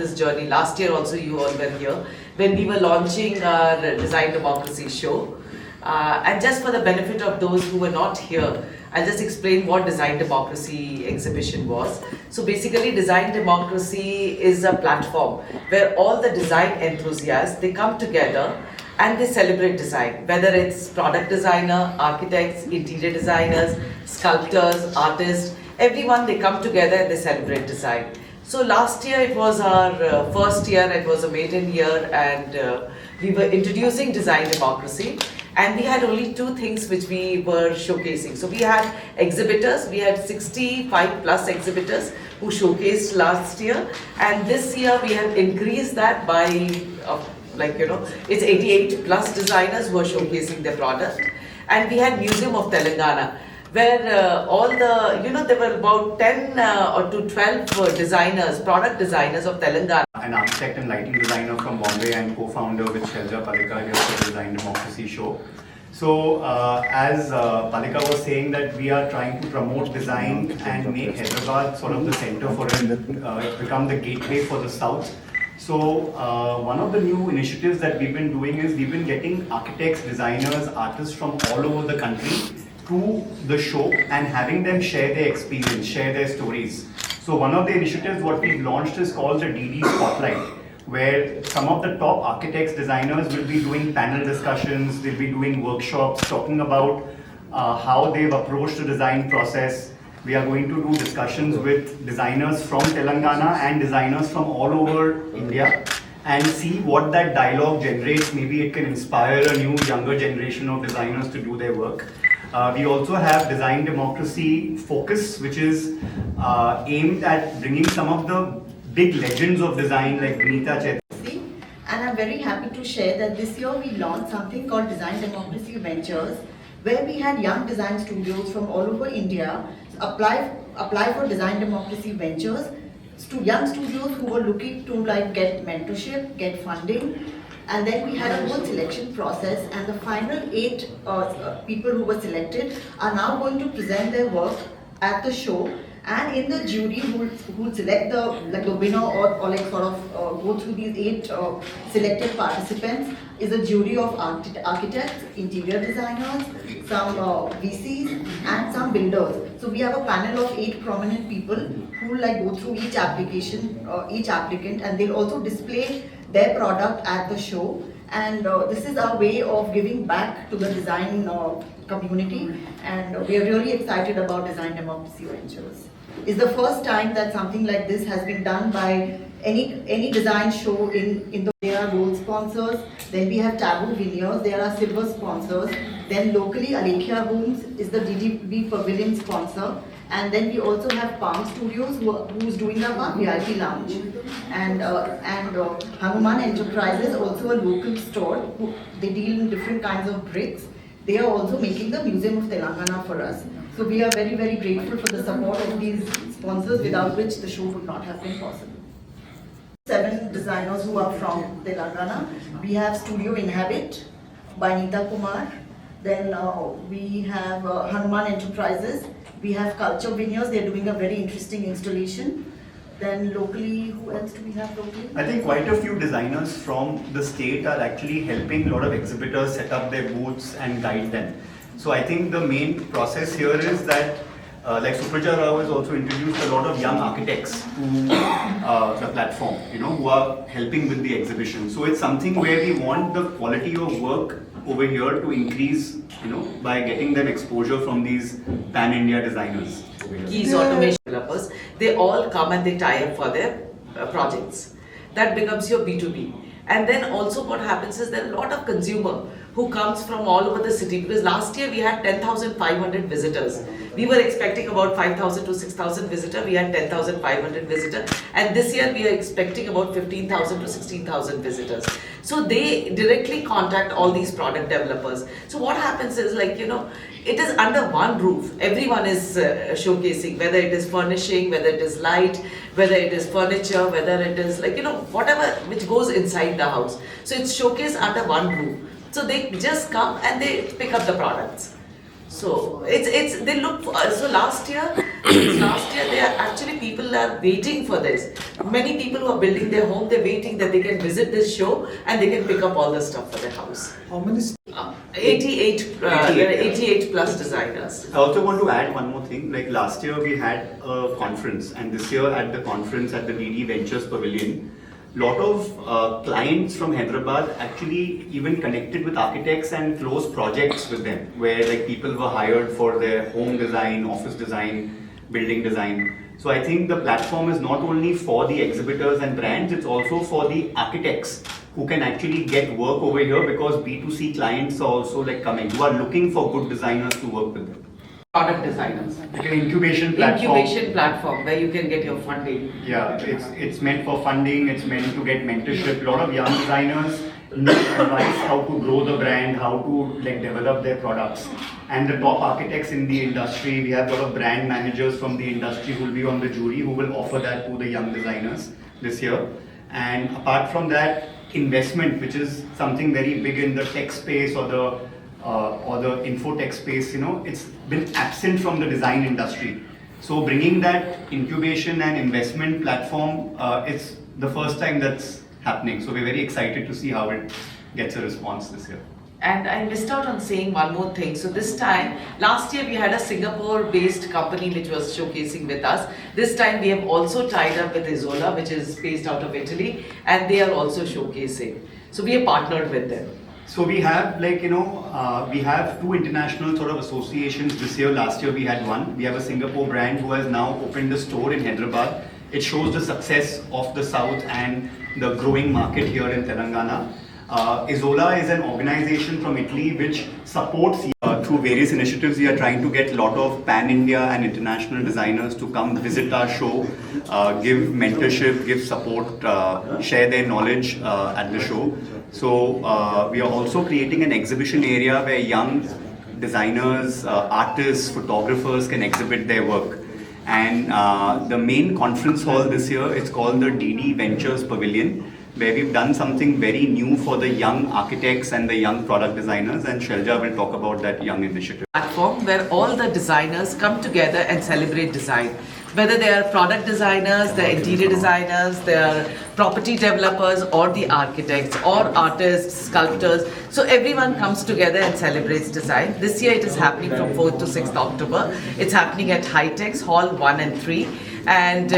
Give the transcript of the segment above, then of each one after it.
this journey. Last year also you all were here when we were launching our Design Democracy show. And just for the benefit of those who were not here, I'll just explain what Design Democracy exhibition was. So basically Design Democracy is a platform where all the design enthusiasts, they come together and they celebrate design, whether it's product designer, architects, interior designers, sculptors, artists, everyone, they come together and they celebrate design. So last year it was our first year, it was a maiden year, and we were introducing Design Democracy, and we had only two things which we were showcasing. So we had exhibitors, we had 65 plus exhibitors who showcased last year, and this year we have increased that by it's 88 plus designers who are showcasing their product. And we had Museum of Telangana, where all the, there were about 10 or to 12 designers, product designers of Telangana. An architect and lighting designer from Bombay and co-founder with Shailja Pallika here for the Design Democracy show. So as Pallika was saying, that we are trying to promote design and make Hyderabad sort of the center for it, become the gateway for the south. So one of the new initiatives that we've been doing is we've been getting architects, designers, artists from all over the country to the show and having them share their experience, share their stories. So one of the initiatives what we've launched is called the DD Spotlight, where some of the top architects, designers will be doing panel discussions, they'll be doing workshops, talking about how they've approached the design process. We are going to do discussions with designers from Telangana and designers from all over India and see what that dialogue generates. Maybe it can inspire a new younger generation of designers to do their work. We also have Design Democracy Focus, which is aimed at bringing some of the big legends of design like Benita Chetty. And I'm very happy to share that this year we launched something called Design Democracy Ventures, where we had young design studios from all over India apply for Design Democracy Ventures to young studios who were looking to get mentorship, get funding. And then we had a whole selection process, and the final 8 people who were selected are now going to present their work at the show. And in the jury who select the winner or go through these 8 selected participants is a jury of architects, interior designers, some VCs and some builders. So we have a panel of 8 prominent people who go through each application, each applicant, and they'll also display their product at the show. And this is our way of giving back to the design community, and we are really excited about Design Democracy Ventures. It's the first time that something like this has been done by any design show in the. There are gold sponsors, then we have Taboo Veneers, there are silver sponsors, then locally Alekhya Rooms is the DDB Pavilion sponsor, and then we also have Palm Studios who's doing our VIP lounge, and Hanuman Enterprises, also a local store, they deal in different kinds of bricks. They are also making the Museum of Telangana for us. So we are very, very grateful for the support of these sponsors, without which the show would not have been possible. 7 designers who are from Telangana. We have Studio Inhabit by Neeta Kumar. Then we have Hanuman Enterprises. We have Culture Veneers. They're doing a very interesting installation. Then locally, who else do we have locally? I think quite a few designers from the state are actually helping a lot of exhibitors set up their booths and guide them. So I think the main process here is that like Supraja Rao has also introduced a lot of young architects to the platform, who are helping with the exhibition. So it's something where we want the quality of work over here to increase, by getting them exposure from these pan-India designers. Keys automation developers, they all come and they tie up for their projects. That becomes your B2B. And then also what happens is there are a lot of consumer who comes from all over the city, because last year we had 10,500 visitors. We were expecting about 5,000 to 6,000 visitors. We had 10,500 visitors. And this year we are expecting about 15,000 to 16,000 visitors. So they directly contact all these product developers. So what happens is it is under one roof. Everyone is showcasing, whether it is furnishing, whether it is light, whether it is furniture, whether it is whatever which goes inside the house. So it's showcased under one roof. So they just come and they pick up the products. So they look for, so last year Since last year, people are waiting for this. Many people who are building their home, they're waiting that they can visit this show and they can pick up all the stuff for their house. How many? 88 plus designers. I also want to add one more thing. Like last year we had a conference, and this year at the conference at the DD Ventures Pavilion, lot of clients from Hyderabad actually even connected with architects and closed projects with them, where like people were hired for their home design, office design, building design. So I think the platform is not only for the exhibitors and brands, it's also for the architects who can actually get work over here, because B2C clients are also like coming, who are looking for good designers to work with them. Product designers. Like an incubation platform. Incubation platform where you can get your funding. Yeah, it's meant for funding, it's meant to get mentorship. A lot of young designers need advice how to grow the brand, how to like develop their products. And the top architects in the industry, we have a lot of brand managers from the industry who will be on the jury, who will offer that to the young designers this year. And apart from that, investment, which is something very big in the tech space or the infotech space, it's been absent from the design industry. So bringing that incubation and investment platform, it's the first time that's happening. So we're very excited to see how it gets a response this year. And I missed out on saying one more thing. So this time, last year we had a Singapore-based company which was showcasing with us. This time we have also tied up with Isola, which is based out of Italy, and they are also showcasing. So we have partnered with them. So we have we have two international sort of associations this year. Last year we had one. We have a Singapore brand who has now opened a store in Hyderabad. It shows the success of the South and the growing market here in Telangana. Isola is an organization from Italy which supports through various initiatives. We are trying to get a lot of pan-India and international designers to come visit our show, give mentorship, give support, share their knowledge at the show. So we are also creating an exhibition area where young designers, artists, photographers can exhibit their work. And the main conference hall this year, it's called the DD Ventures Pavilion, where we've done something very new for the young architects and the young product designers, and Shailja will talk about that young initiative. Platform where all the designers come together and celebrate design. Whether they are product designers, they're interior designers, they're property developers, or the architects, or artists, sculptors. So everyone comes together and celebrates design. This year it is happening from 4th to 6th October. It's happening at High-Techs, Hall 1 and 3. And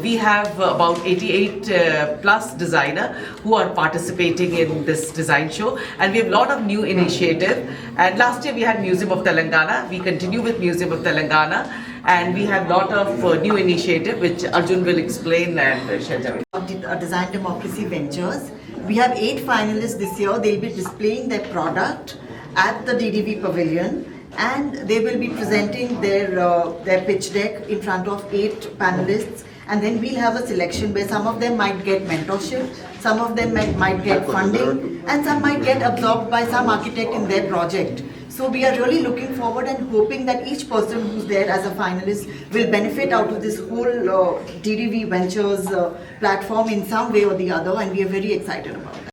we have about 88 plus designer who are participating in this design show, and we have a lot of new initiative. And last year we had Museum of Telangana. We continue with Museum of Telangana, and we have a lot of new initiative which Arjun will explain and Shailja will. Design Democracy Ventures. We have 8 finalists this year. They'll be displaying their product at the DDV Pavilion, and they will be presenting their pitch deck in front of 8 panelists. And then we'll have a selection where some of them might get mentorship, some of them might get funding, and some might get absorbed by some architect in their project. So we are really looking forward and hoping that each person who's there as a finalist will benefit out of this whole DDV Ventures platform in some way or the other, and we are very excited about that.